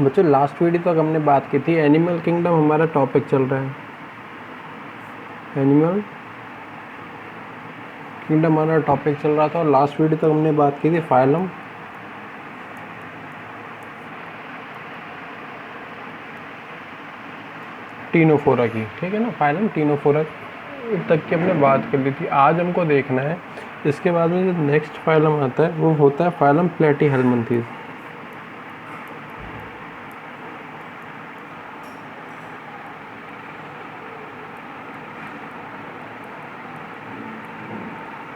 बच्चों last video तक हमने बात की थी, एनिमल किंगडम हमारा टॉपिक चल रहा है, एनिमल किंगडम हमारा टॉपिक चल रहा था और लास्ट वीडियो तक हमने बात की थी फाइलम टीनोफोरा की, ठीक है ना, फाइलम टीनोफोरा तक की हमने बात कर ली थी। आज हमको देखना है इसके बाद में जो नेक्स्ट फाइलम आता है वो होता है फाइलम प्लेटीहेल्मिन्थीज।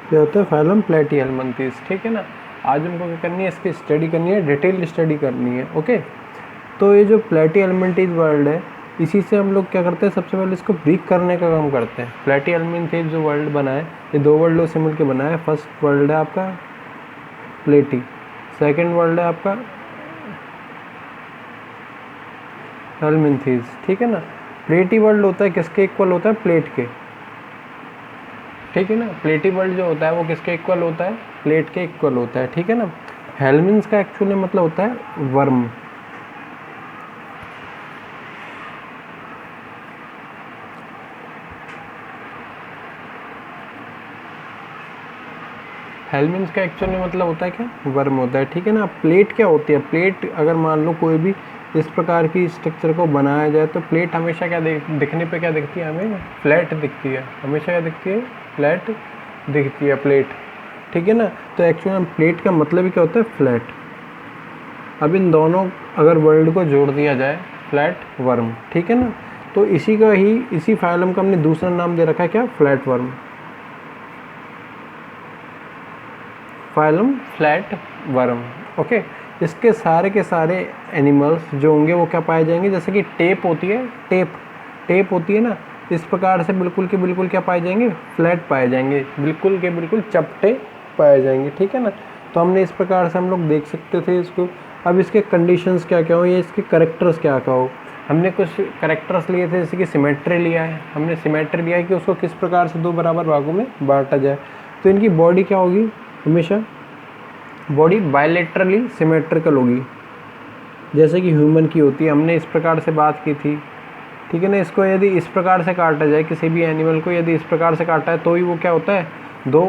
क्या होता है फाइलम प्लेटीहेल्मिन्थीज, ठीक है ना। आज हमको क्या करनी है, इसकी स्टडी करनी है, डिटेल स्टडी करनी है। ओके, तो ये जो प्लेटीहेल्मिन्थीज वर्ल्ड है, इसी से हम लोग क्या करते हैं, सबसे पहले इसको ब्रीक करने का काम करते हैं। प्लेटीहेल्मिन्थीज जो वर्ल्ड बना है, ये दो वर्ल्डों से मिलकर बना है। फर्स्ट वर्ल्ड है आपका प्लेटी, सेकेंड वर्ल्ड है आपका हेल्मिन्थीज, ठीक है ना। प्लेटी वर्ल्ड होता है किसके इक्वल होता है, प्लेट के, ठीक है ना। प्लेटी वर्ल्ड जो होता है वो किसके इक्वल होता है, प्लेट के इक्वल होता है, ठीक है ना। हेल्मिन्स का एक्चुअली मतलब होता है वर्म, हेल्मिन्स का एक्चुअल में मतलब होता है क्या, वर्म होता है, ठीक है ना। प्लेट क्या होती है, प्लेट अगर मान लो कोई भी इस प्रकार की स्ट्रक्चर को बनाया जाए तो प्लेट हमेशा क्या दिखने पे क्या दिखती है, हमें फ्लैट दिखती है, हमेशा क्या दिखती है, फ्लैट दिखती है प्लेट, ठीक है ना। तो एक्चुअली में प्लेट का मतलब ही क्या होता है, फ्लैट। अब इन दोनों अगर वर्ल्ड को जोड़ दिया जाए, फ्लैट वर्म, ठीक है ना। तो इसी फाइलम का हमने दूसरा नाम दे रखा है क्या, flat worm, phylum flat worm. Okay, इसके सारे के सारे एनिमल्स जो होंगे वो क्या पाए जाएंगे, जैसे कि टेप होती है, टेप होती है ना, इस प्रकार से बिल्कुल के बिल्कुल क्या पाए जाएंगे, फ्लैट पाए जाएंगे, बिल्कुल के बिल्कुल चपटे पाए जाएंगे, ठीक है ना। तो हमने इस प्रकार से हम लोग देख सकते थे इसको। अब इसके कंडीशंस क्या क्या हो, या इसके करेक्टर्स क्या क्या हो। हमने कुछ करेक्टर्स लिए थे, जैसे कि सिमेट्री लिया है, हमने सिमेट्री लिया है कि उसको किस प्रकार से दो बराबर भागों में बांटा जाए। तो इनकी बॉडी क्या होगी, हमेशा बॉडी बायलेटरली सिमेट्रिकल होगी, जैसे कि ह्यूमन की होती है, हमने इस प्रकार से बात की थी, ठीक है ना। इसको यदि इस प्रकार से काटा जाए, किसी भी एनिमल को यदि इस प्रकार से काटा है तो ही वो क्या होता है, दो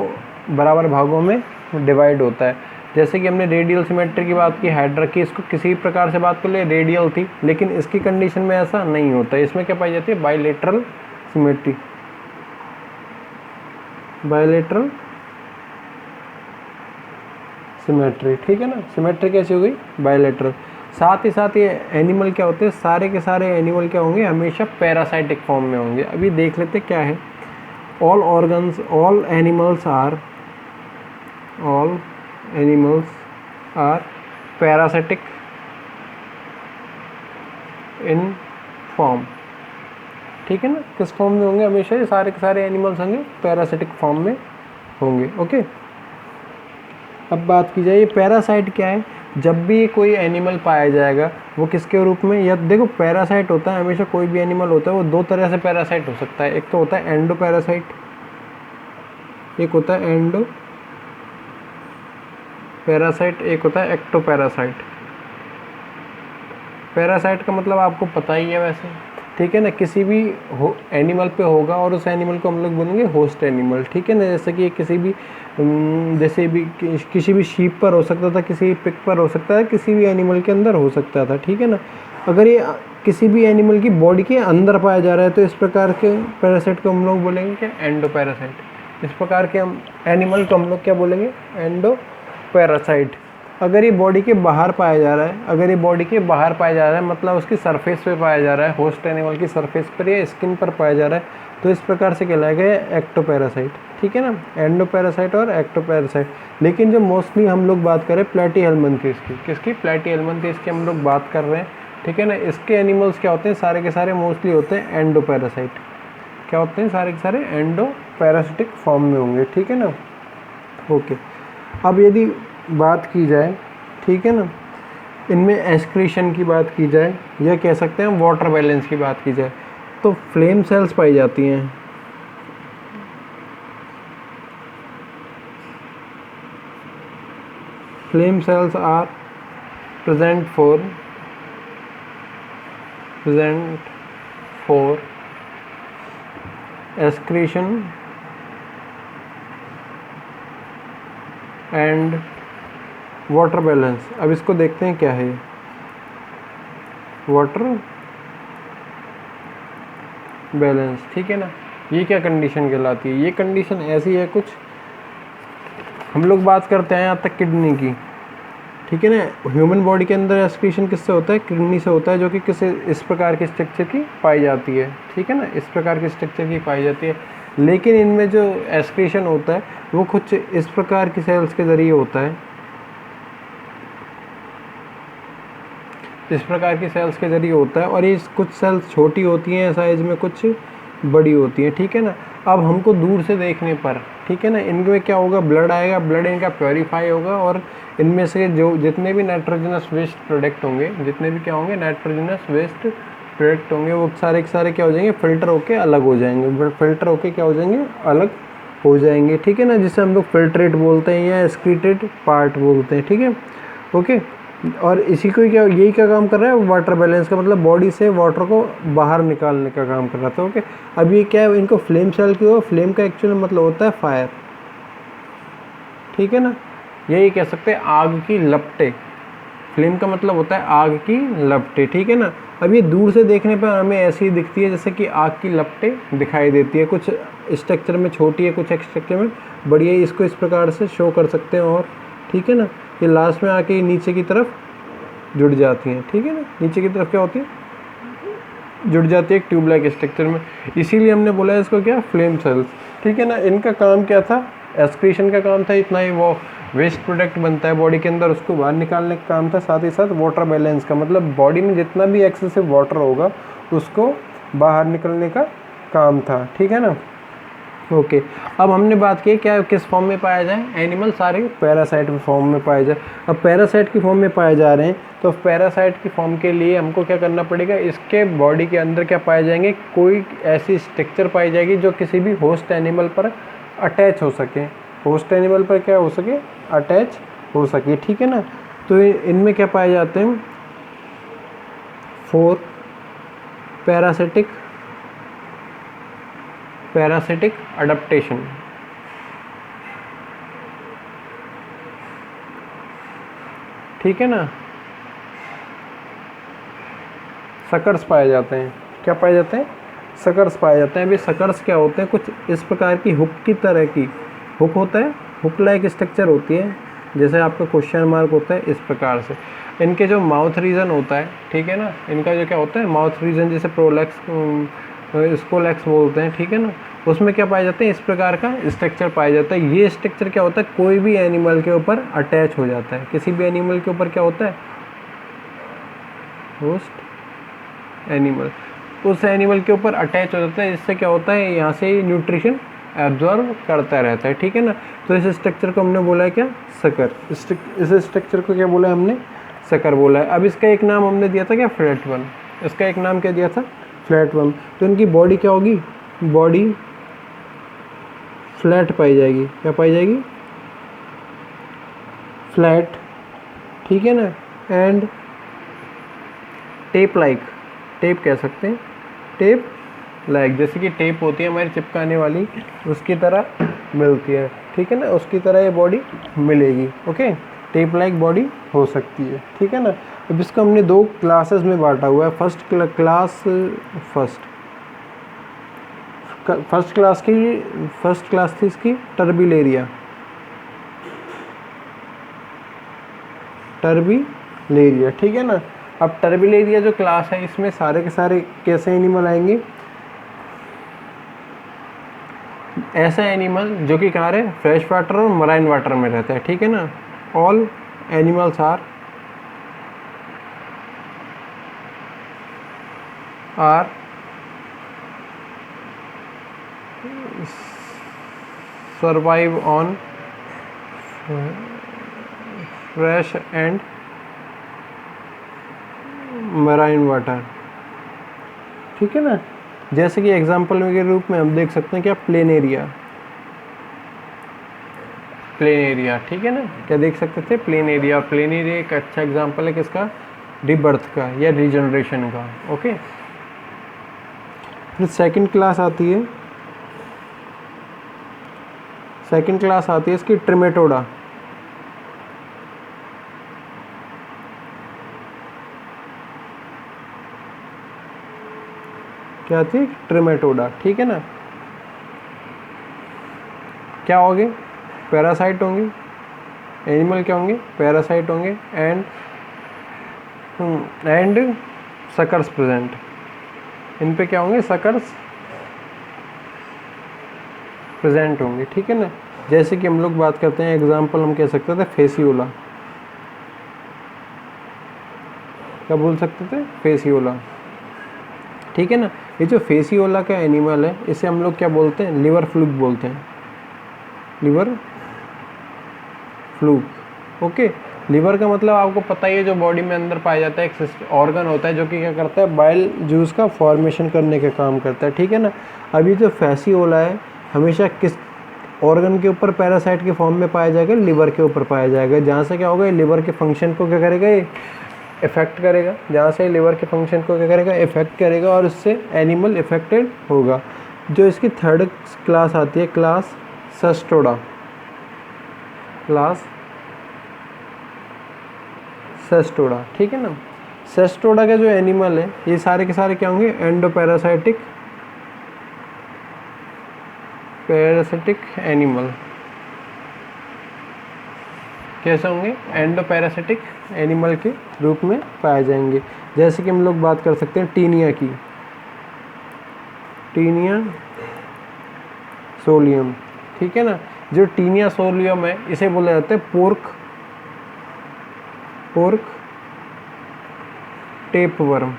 बराबर भागों में डिवाइड होता है। जैसे कि हमने रेडियल सिमेट्री की बात की, हाइड्रा की, इसको किसी भी प्रकार से बात कर ले रेडियल थी, लेकिन इसकी कंडीशन में ऐसा नहीं होता है, इसमें क्या पाई जाती है, बायलेटरल सिमेट्री, बायलेटरल सिमेट्री, ठीक है ना। सिमेट्री कैसी हो गई, बायलेटरल। साथ ही साथ ये एनिमल क्या होते हैं, सारे के सारे एनिमल क्या होंगे, हमेशा पैरासाइटिक फॉर्म में होंगे। अभी देख लेते क्या है, all animals are parasitic in form, ठीक है ना। किस फॉर्म में होंगे, हमेशा ये सारे के सारे एनिमल्स होंगे पैरासिटिक फॉर्म में होंगे। ओके, अब बात की जाए ये पैरासाइट क्या है। जब भी कोई एनिमल पाया जाएगा वो किसके रूप में, या देखो पैरासाइट होता है हमेशा, कोई भी एनिमल होता है वो दो तरह से पैरासाइट हो सकता है। एक तो होता है एंडो पैरासाइट, एक होता है एंडो पैरासाइट, एक होता है एक्टो पैरासाइट। पैरासाइट का मतलब आपको पता ही है वैसे, ठीक है ना। किसी भी एनिमल पे होगा और उस एनिमल को हम लोग बोलेंगे होस्ट एनिमल, ठीक है ना। जैसे कि किसी भी शीप पर हो सकता था, किसी पिग पर हो सकता है, किसी भी एनिमल के अंदर हो सकता था, ठीक है ना। अगर ये किसी भी एनिमल की बॉडी के अंदर पाया जा रहा है तो इस प्रकार के पैरासाइट को हम लोग बोलेंगे क्या, एंडो पैरासाइट। इस प्रकार के हम एनिमल को हम लोग क्या बोलेंगे, एंडो पैरासाइट। अगर ये बॉडी के बाहर पाया जा रहा है, अगर ये बॉडी के बाहर पाया जा रहा है मतलब उसकी सरफेस पे पाया जा रहा है, होस्ट एनिमल की सरफेस पर या स्किन पर पाया जा रहा है, तो इस प्रकार से कहलाएगा एक्टो पैरासाइट, ठीक है ना। एंडो पैरासाइट और एक्टो पैरासाइट। लेकिन जो मोस्टली हम लोग बात करें प्लेटीहेल्मिन्थीज की, किसकी, प्लेटीहेल्मिन्थीज की हम लोग बात कर रहे हैं, ठीक है ना। इसके एनिमल्स क्या होते हैं, सारे के सारे मोस्टली होते हैं एंडो पैरासाइट। क्या होते हैं, सारे के सारे एंडो पैरासिटिक फॉर्म में होंगे, ठीक है ना। ओके, अब यदि बात की जाए, ठीक है ना, इनमें एक्सक्रीशन की बात की जाए या कह सकते हैं वाटर बैलेंस की बात की जाए, तो फ्लेम सेल्स पाई जाती हैं, flame cells are present for excretion and water balance। अब इसको देखते हैं क्या है वाटर बैलेंस, ठीक है ना। ये क्या कंडीशन कहलाती है? ये कंडीशन ऐसी है कुछ, हम लोग बात करते हैं यहाँ तक किडनी की, ठीक है ना। ह्यूमन बॉडी के अंदर एक्सक्रीशन किससे होता है? किडनी से होता है, जो कि किसी इस प्रकार के स्ट्रक्चर की पाई जाती है, ठीक है ना, इस प्रकार के स्ट्रक्चर की पाई जाती है। लेकिन इनमें जो एक्सक्रीशन होता है वो कुछ इस प्रकार की सेल्स के ज़रिए होता है, इस प्रकार की सेल्स के ज़रिए होता है। और ये कुछ सेल्स छोटी होती हैं साइज में, कुछ बड़ी होती हैं, ठीक है ना। अब हमको दूर से देखने पर, ठीक है ना, इनमें क्या होगा? ब्लड आएगा, ब्लड इनका प्योरीफाई होगा और इनमें से जो जितने भी नाइट्रोजनस वेस्ट प्रोडक्ट होंगे, जितने भी क्या होंगे? नाइट्रोजनस वेस्ट प्रोडक्ट होंगे, वो सारे के सारे क्या हो जाएंगे? फिल्टर होके अलग हो जाएंगे, फिल्टर होके क्या हो जाएंगे? अलग हो जाएंगे, ठीक है ना, जिसे हम लोग फिल्ट्रेट बोलते हैं या एक्सक्रीटेड पार्ट बोलते हैं, ठीक है, ओके। और इसी को क्या, यही क्या काम कर रहा है? वाटर बैलेंस का मतलब बॉडी से वाटर को बाहर निकालने का काम कर रहा था, ओके। अब ये क्या है? इनको फ्लेम सेल क्यों है? फ्लेम का एक्चुअल मतलब होता है फायर, ठीक है ना। यही कह सकते हैं आग की लपटें। फ्लेम का मतलब होता है आग की लपटें, ठीक है ना। अब ये दूर से देखने पर हमें ऐसी दिखती है जैसे कि आग की लपटें दिखाई देती है, कुछ स्ट्रक्चर में छोटी है, कुछ स्ट्रक्चर में बड़ी है। इसको इस प्रकार से शो कर सकते हैं, और ठीक है ना, ये लास्ट में आके नीचे की तरफ जुड़ जाती हैं, ठीक है ना। नीचे की तरफ क्या होती है? जुड़ जाती है एक ट्यूब लाइक स्ट्रक्चर में। इसीलिए हमने बोला है इसको क्या? फ्लेम सेल्स, ठीक है ना। इनका काम क्या था? एक्सक्रीशन का काम था, इतना ही वो वेस्ट प्रोडक्ट बनता है बॉडी के अंदर, उसको बाहर निकालने का काम था। साथ ही साथ वाटर बैलेंस का मतलब बॉडी में जितना भी एक्सेसिव वाटर होगा उसको बाहर निकलने का काम था, ठीक है ना, ओके। अब हमने बात की क्या किस फॉर्म में पाया जाए? एनिमल सारे पैरासाइट फॉर्म में पाए जाए। अब पैरासाइट की फॉर्म में पाए जा रहे हैं, तो पैरासाइट की फॉर्म के लिए हमको क्या करना पड़ेगा? इसके बॉडी के अंदर क्या पाए जाएंगे? कोई ऐसी स्ट्रक्चर पाई जाएगी जो किसी भी होस्ट एनिमल पर अटैच हो सके, होस्ट एनिमल पर क्या हो सके? अटैच हो सके, ठीक है ना। तो इनमें क्या पाए जाते हैं? 4 पैरासिटिक अडप्टेशन, ठीक है ना। सकर्स पाए जाते हैं। क्या पाए जाते हैं? सकर्स पाए जाते हैं। अभी सकर्स क्या होते हैं? कुछ इस प्रकार की हुक की तरह की, हुक होता है, हुक लाइक स्ट्रक्चर होती है, जैसे आपका क्वेश्चन मार्क होता है, इस प्रकार से। इनके जो माउथ रीजन होता है, ठीक है ना, इनका जो क्या होता है? माउथ रीजन, जैसे प्रोलैक्स, स्कोलैक्स बोलते हैं, ठीक है ना, उसमें क्या पाए जाते हैं? इस प्रकार का स्ट्रक्चर पाया जाता है। ये स्ट्रक्चर क्या होता है? कोई भी एनिमल के ऊपर अटैच हो जाता है। किसी भी एनिमल के ऊपर क्या होता है? होस्ट एनिमल, उस एनिमल के ऊपर अटैच हो जाता है। इससे क्या होता है? यहाँ से न्यूट्रिशन एब्जॉर्ब करता रहता है, ठीक है ना। तो इस स्ट्रक्चर को हमने बोला है क्या? सकर। इस स्ट्रक्चर को क्या बोला है हमने? सकर बोला है। अब इसका एक नाम हमने दिया था क्या? Flat one. इसका एक नाम क्या दिया था? Flat one. तो इनकी बॉडी क्या होगी? बॉडी फ्लैट पाई जाएगी। क्या पाई जाएगी? फ्लैट, ठीक है ना। एंड टेप लाइक, टेप कह सकते हैं, टेप लाइक, जैसे कि टेप होती है हमारी चिपकाने वाली, उसकी तरह मिलती है, ठीक है ना, उसकी तरह ये बॉडी मिलेगी, ओके। टेप लाइक बॉडी हो सकती है, ठीक है ना। अब इसको हमने 2 क्लासेस में बांटा हुआ है। फर्स्ट क्लास थी इसकी टर्बिलेरिया, ठीक है ना। अब टर्बिलेरिया जो क्लास है, इसमें सारे के सारे कैसे एनिमल आएंगे? ऐसा एनिमल जो कि कहाँ रहे? फ्रेश वाटर और मराइन वाटर में रहता है, ठीक है ना। All animals are survive on fresh and marine water, ठीक है ना। जैसे कि एग्जाम्पल के रूप में हम देख सकते हैं क्या? प्लेन एरिया, ठीक है ना, क्या देख सकते थे, प्लेन एरिया। प्लेन एरिया एक अच्छा एग्जांपल है किसका, रीबर्थ का या रीजनरेशन का। ओके, फिर सेकंड क्लास आती है, सेकंड क्लास आती है इसकी ट्रिमेटोडा। क्या थी, ट्रिमेटोडा, ठीक है ना। क्या होंगे, पैरासाइट होंगे, एनिमल क्या होंगे, पैरासाइट होंगे, एंड सकर्स प्रेजेंट। इन पे क्या होंगे, सकर्स प्रेजेंट होंगे, ठीक है ना। जैसे कि हम लोग बात करते हैं, एग्जांपल हम कह सकते थे फेसियोला, क्या बोल सकते थे, फेसियोला, ठीक है ना। ये जो फेसियोला का एनिमल है इसे हम लोग क्या बोलते हैं, लिवर फ्लूक बोलते हैं, लिवर फ्लूक। ओके, लिवर का मतलब आपको पता ही है, जो बॉडी में अंदर पाया जाता है, एक ऑर्गन होता है जो कि क्या करता है, बाइल जूस का फॉर्मेशन करने का काम करता है, ठीक है ना। अभी जो फेसियोला है हमेशा किस ऑर्गन के ऊपर पैरासाइट के फॉर्म में पाया जाएगा, लिवर के ऊपर पाया जाएगा, जहाँ से क्या होगा, लिवर के फंक्शन को क्या करेगा, ये इफेक्ट करेगा, जहाँ से लिवर के फंक्शन को क्या करेगा, इफेक्ट करेगा, और इससे एनिमल इफेक्टेड होगा। जो इसकी थर्ड क्लास आती है, क्लास सेस्टोडा, क्लास सेस्टोडा, ठीक है ना। सेस्टोडा का जो एनिमल है ये सारे के सारे क्या होंगे, एंडोपैरासाइटिक, पैरासिटिक एनिमल। कैसे होंगे, एंडोपैरासिटिक एनिमल के रूप में पाए जाएंगे। जैसे कि हम लोग बात कर सकते हैं टीनिया की, टीनिया सोलियम, ठीक है ना। जो टीनिया सोलियम है इसे बोला जाता है पोर्क, पोर्क टेप वर्म।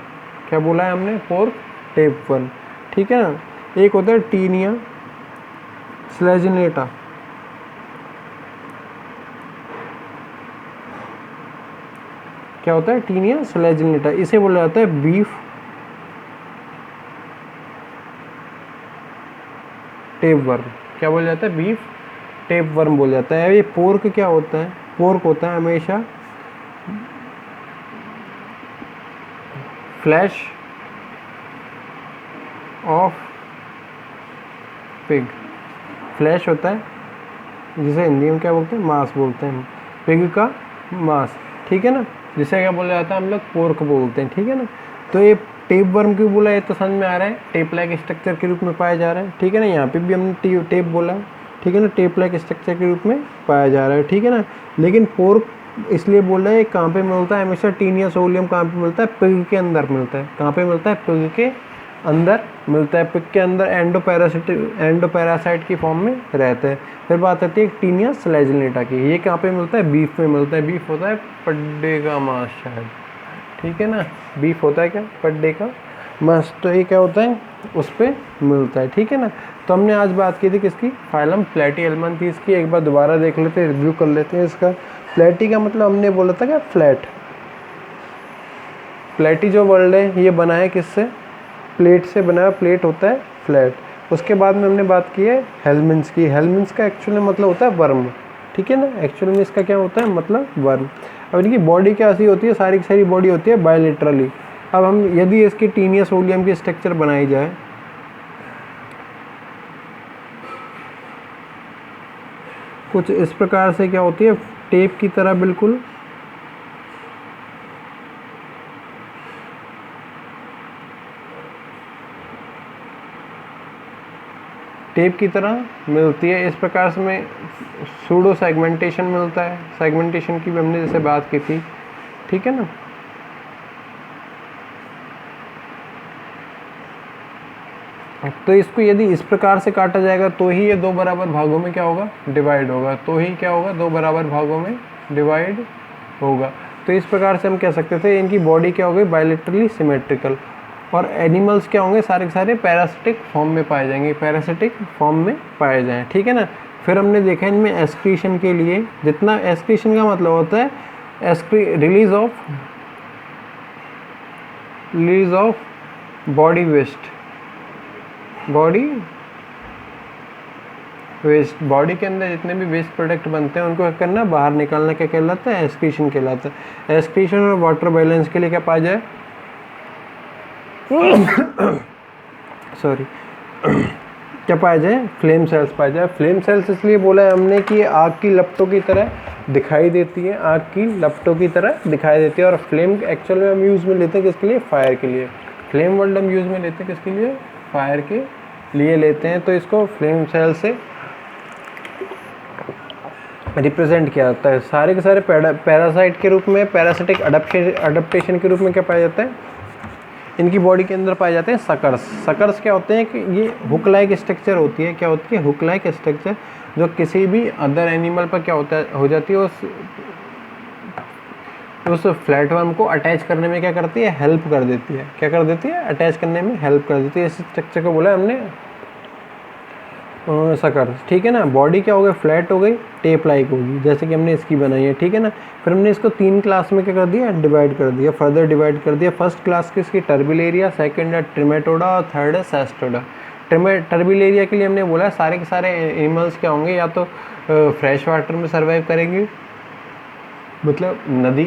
क्या बोला है हमने, पोर्क टेप वर्म, ठीक है ना। एक होता है टीनिया स्लेजिनेटा, क्या होता है, टीनिया स्लेजिनेटा, इसे बोला जाता है बीफ टेप वर्म। क्या बोला जाता है, बीफ टेप वर्म बोला जाता है। ये पोर्क क्या होता है, पोर्क होता है हमेशा फ्लैश ऑफ पिग, फ्लैश होता है जिसे हिंदी में क्या बोलते हैं, मांस बोलते हैं, पिग का मांस, ठीक है ना, जिसे क्या बोला जाता है, हम लोग पोर्क बोलते हैं, ठीक है ना। तो ये टेप वर्म क्यों बोला, ये तो समझ में आ रहा है, टेप लाइक स्ट्रक्चर के रूप में पाया जा रहा है, ठीक है ना। यहाँ पे भी हमने टेप बोला है, ठीक है ना, टेप लाइक स्ट्रक्चर के रूप में पाया जा रहा है, ठीक है ना। लेकिन पोर्क इसलिए बोल रहा है, कहाँ पे मिलता है हमेशा, टीनिया सोलियम कहाँ पे मिलता है, पिग के अंदर मिलता है। कहाँ पे मिलता है, पिग के अंदर मिलता है, पिग के अंदर एंडोपैरासाइट की फॉर्म में रहता है। फिर बात आती है टीनिया स्लेजिनेटा की, ये कहाँ पे मिलता है, बीफ में मिलता है। बीफ होता है पड्डे का मांस शायद, ठीक है ना, बीफ होता है क्या, पड्डे का मांस, तो ये क्या होता है, उस पर मिलता है, ठीक है ना। तो हमने आज बात की थी किसकी, फाइलम प्लेटीहेल्मिन्थेस की। एक बार दोबारा देख लेते हैं, रिव्यू कर लेते हैं इसका। प्लेटी का मतलब हमने बोला था क्या, फ्लैट। प्लेटी जो वर्ड है ये बना है किससे, प्लेट से बना है, प्लेट होता है फ्लैट। उसके बाद में हमने बात की है हेल्मिन्थ्स की। हेल्मिन्थ्स का एक्चुअली मतलब होता है वर्म, ठीक है ना, एक्चुअली में इसका क्या होता है, मतलब वर्म। अब इनकी बॉडी क्या ऐसी होती है, सारी की सारी बॉडी होती है बायलेटरली। अब हम यदि इसकी टीनिया सोलियम की स्ट्रक्चर बनाई जाए, कुछ इस प्रकार से क्या होती है, टेप की तरह बिल्कुल टेप की तरह मिलती है। इस प्रकार से में सूडो सेगमेंटेशन मिलता है, सेगमेंटेशन की भी हमने जैसे बात की थी, ठीक है ना। तो इसको यदि इस प्रकार से काटा जाएगा तो ही ये दो बराबर भागों में क्या होगा, डिवाइड होगा, तो ही क्या होगा, दो बराबर भागों में डिवाइड होगा। तो इस प्रकार से हम कह सकते थे इनकी बॉडी क्या होगी, बायलेटरली सिमेट्रिकल। और एनिमल्स क्या होंगे, सारे के सारे पैरासिटिक फॉर्म में पाए जाएंगे, पैरासिटिक फॉर्म में पाए जाएं, ठीक है ना। फिर हमने देखा इनमें एक्सक्रीशन के लिए, जितना एक्सक्रीशन का मतलब होता है release of body waste, body waste, body के अंदर जितने भी वेस्ट प्रोडक्ट बनते हैं उनको क्या करना, बाहर निकालना, क्या कहलाता है, एक्सक्रीशन कहलाता है। एक्सक्रीशन और वाटर बैलेंस के लिए क्या पाया जाए, सॉरी क्या पाया जाए, फ्लेम सेल्स पाया जाए। फ्लेम सेल्स इसलिए बोला है हमने कि आग की लपटों की तरह दिखाई देती है, आग की लपटों की तरह दिखाई देती है। और फ्लेम एक्चुअल में हम यूज़ में लेते हैं किसके लिए, फायर के लिए। फ्लेम वर्ड हम यूज़ में लेते हैं किसके लिए, फायर के लिए लेते हैं। तो इसको फ्लेम सेल से रिप्रेजेंट किया जाता है। सारे के सारे पैरासाइट के रूप में, पैरासिटिक अडप्टेशन के रूप में क्या पाया जाता है, इनकी बॉडी के अंदर पाए जाते हैं सकर्स। सकर्स क्या होते हैं कि ये हुक लाइक स्ट्रक्चर होती है, क्या होती है, हुक लाइक स्ट्रक्चर, जो किसी भी अदर एनिमल पर क्या होता है, हो जाती है, उस फ्लैटवर्म को अटैच करने में क्या करती है, हेल्प कर देती है। क्या कर देती है, अटैच करने में हेल्प कर देती है। इस स्ट्रक्चर को बोला हमने सकर्स, ठीक है ना। बॉडी क्या हो गई, फ्लैट हो गई, टेप लाइक होगी, जैसे कि हमने इसकी बनाई है, ठीक है ना। फिर हमने इसको 3 क्लास में क्या कर दिया, डिवाइड कर दिया, फर्दर डिवाइड कर दिया। फर्स्ट क्लास किसकी, टर्बिलेरिया, सेकंड है ट्रिमेटोडा और थर्ड है सेस्टोडा। टर्बिलेरिया के लिए हमने बोला सारे के सारे एनिमल्स क्या होंगे, या तो फ्रेश वाटर में सर्वाइव करेंगे, मतलब नदी,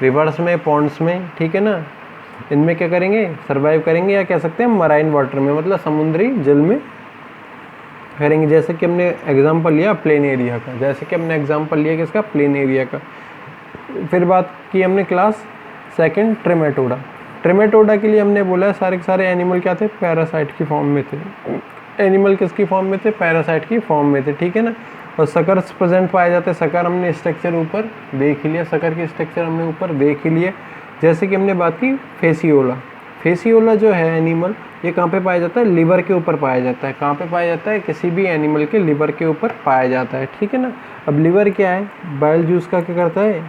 रिवर्स में, पॉन्ड्स में, ठीक है ना, इनमें क्या करेंगे, सर्वाइव करेंगे, या कह सकते हैं मराइन वाटर में, मतलब समुद्री जल में करेंगे। जैसे कि हमने एग्जांपल लिया प्लेन एरिया का, जैसे कि हमने एग्जांपल लिया किसका, प्लेन एरिया का। फिर बात की हमने क्लास सेकंड ट्रिमेटोडा। ट्रिमेटोडा के लिए हमने बोला है सारे के सारे एनिमल क्या थे, पैरासाइट की फॉर्म में थे। एनिमल किसकी फॉर्म में थे, पैरासाइट की फॉर्म में थे, ठीक है ना। और सकर्स प्रेजेंट पाए जाते हैं। सकर हमने स्ट्रक्चर ऊपर देख लिया, सकर की स्ट्रक्चर हमने ऊपर देख लिए। जैसे कि हमने बात की फेसियोला। फेसियोला जो है एनिमल, ये कहाँ पे पाया जाता है, लिवर के ऊपर पाया जाता है। कहाँ पे पाया जाता है, किसी भी एनिमल के लिवर के ऊपर पाया जाता है, ठीक है ना। अब लिवर क्या है, बाइल जूस का क्या करता है,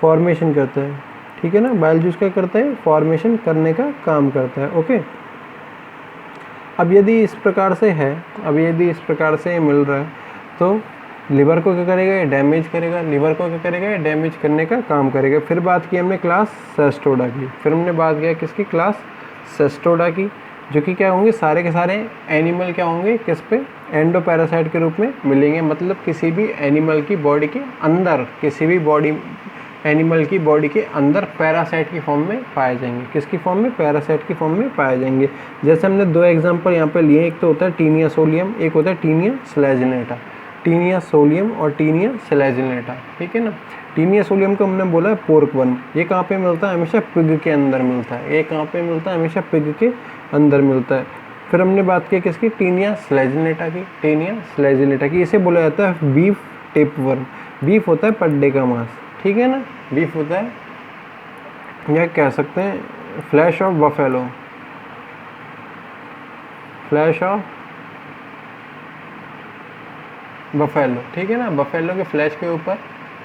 फॉर्मेशन करता है, ठीक है ना। बाइल जूस क्या करता है, फॉर्मेशन करने का काम करता है, ओके। अब यदि इस प्रकार से है, अब यदि इस प्रकार से मिल रहा है, तो लिवर को क्या करेगा, ये डैमेज करेगा। लिवर को क्या करेगा, ये डैमेज करने का काम करेगा। फिर बात की हमने क्लास सेस्टोडा की। फिर हमने बात किया किसकी, क्लास सेस्टोडा की, जो कि क्या होंगे, सारे के सारे एनिमल क्या होंगे, किस पे, एंडोपैरासाइट के रूप में मिलेंगे। मतलब किसी भी एनिमल की बॉडी के अंदर, किसी भी बॉडी एनिमल की बॉडी के अंदर पैरासाइट की फॉर्म में पाए जाएंगे। किसकी फॉर्म में, पैरासाइट की फॉर्म में पाए जाएंगे। जैसे हमने 2 एग्जांपल यहाँ पे लिए, एक तो होता है टीनिया सोलियम, एक होता है टीनिया स्लैजिनेटा। टीनिया सोलियम और टीनिया स्लैजिनेटा, ठीक है ना। टीनिया सोलियम को हमने बोला है पोर्क वर्म। ये कहाँ पे मिलता है, हमेशा पिग के अंदर मिलता है। ये कहाँ पे मिलता है, हमेशा पिग के अंदर मिलता है। फिर हमने बात की किसकी, टीनिया स्लैजिनेटा की। टीनिया स्लैजिनेटा की, इसे बोला जाता है बीफ टेप वर्म। बीफ होता है पड्डे का मांस, ठीक है ना। बीफ होता है, या कह सकते हैं flash of buffalo, flash of buffalo, ठीक है ना। बफेलो के फ्लैश के ऊपर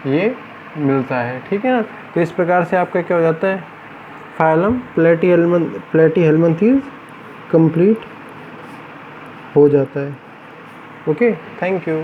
ये मिलता है, ठीक है ना। तो इस प्रकार से आपका क्या हो जाता है, फाइलम प्लेटीहेल्मिन्थेस कंप्लीट हो जाता है। Okay, thank you.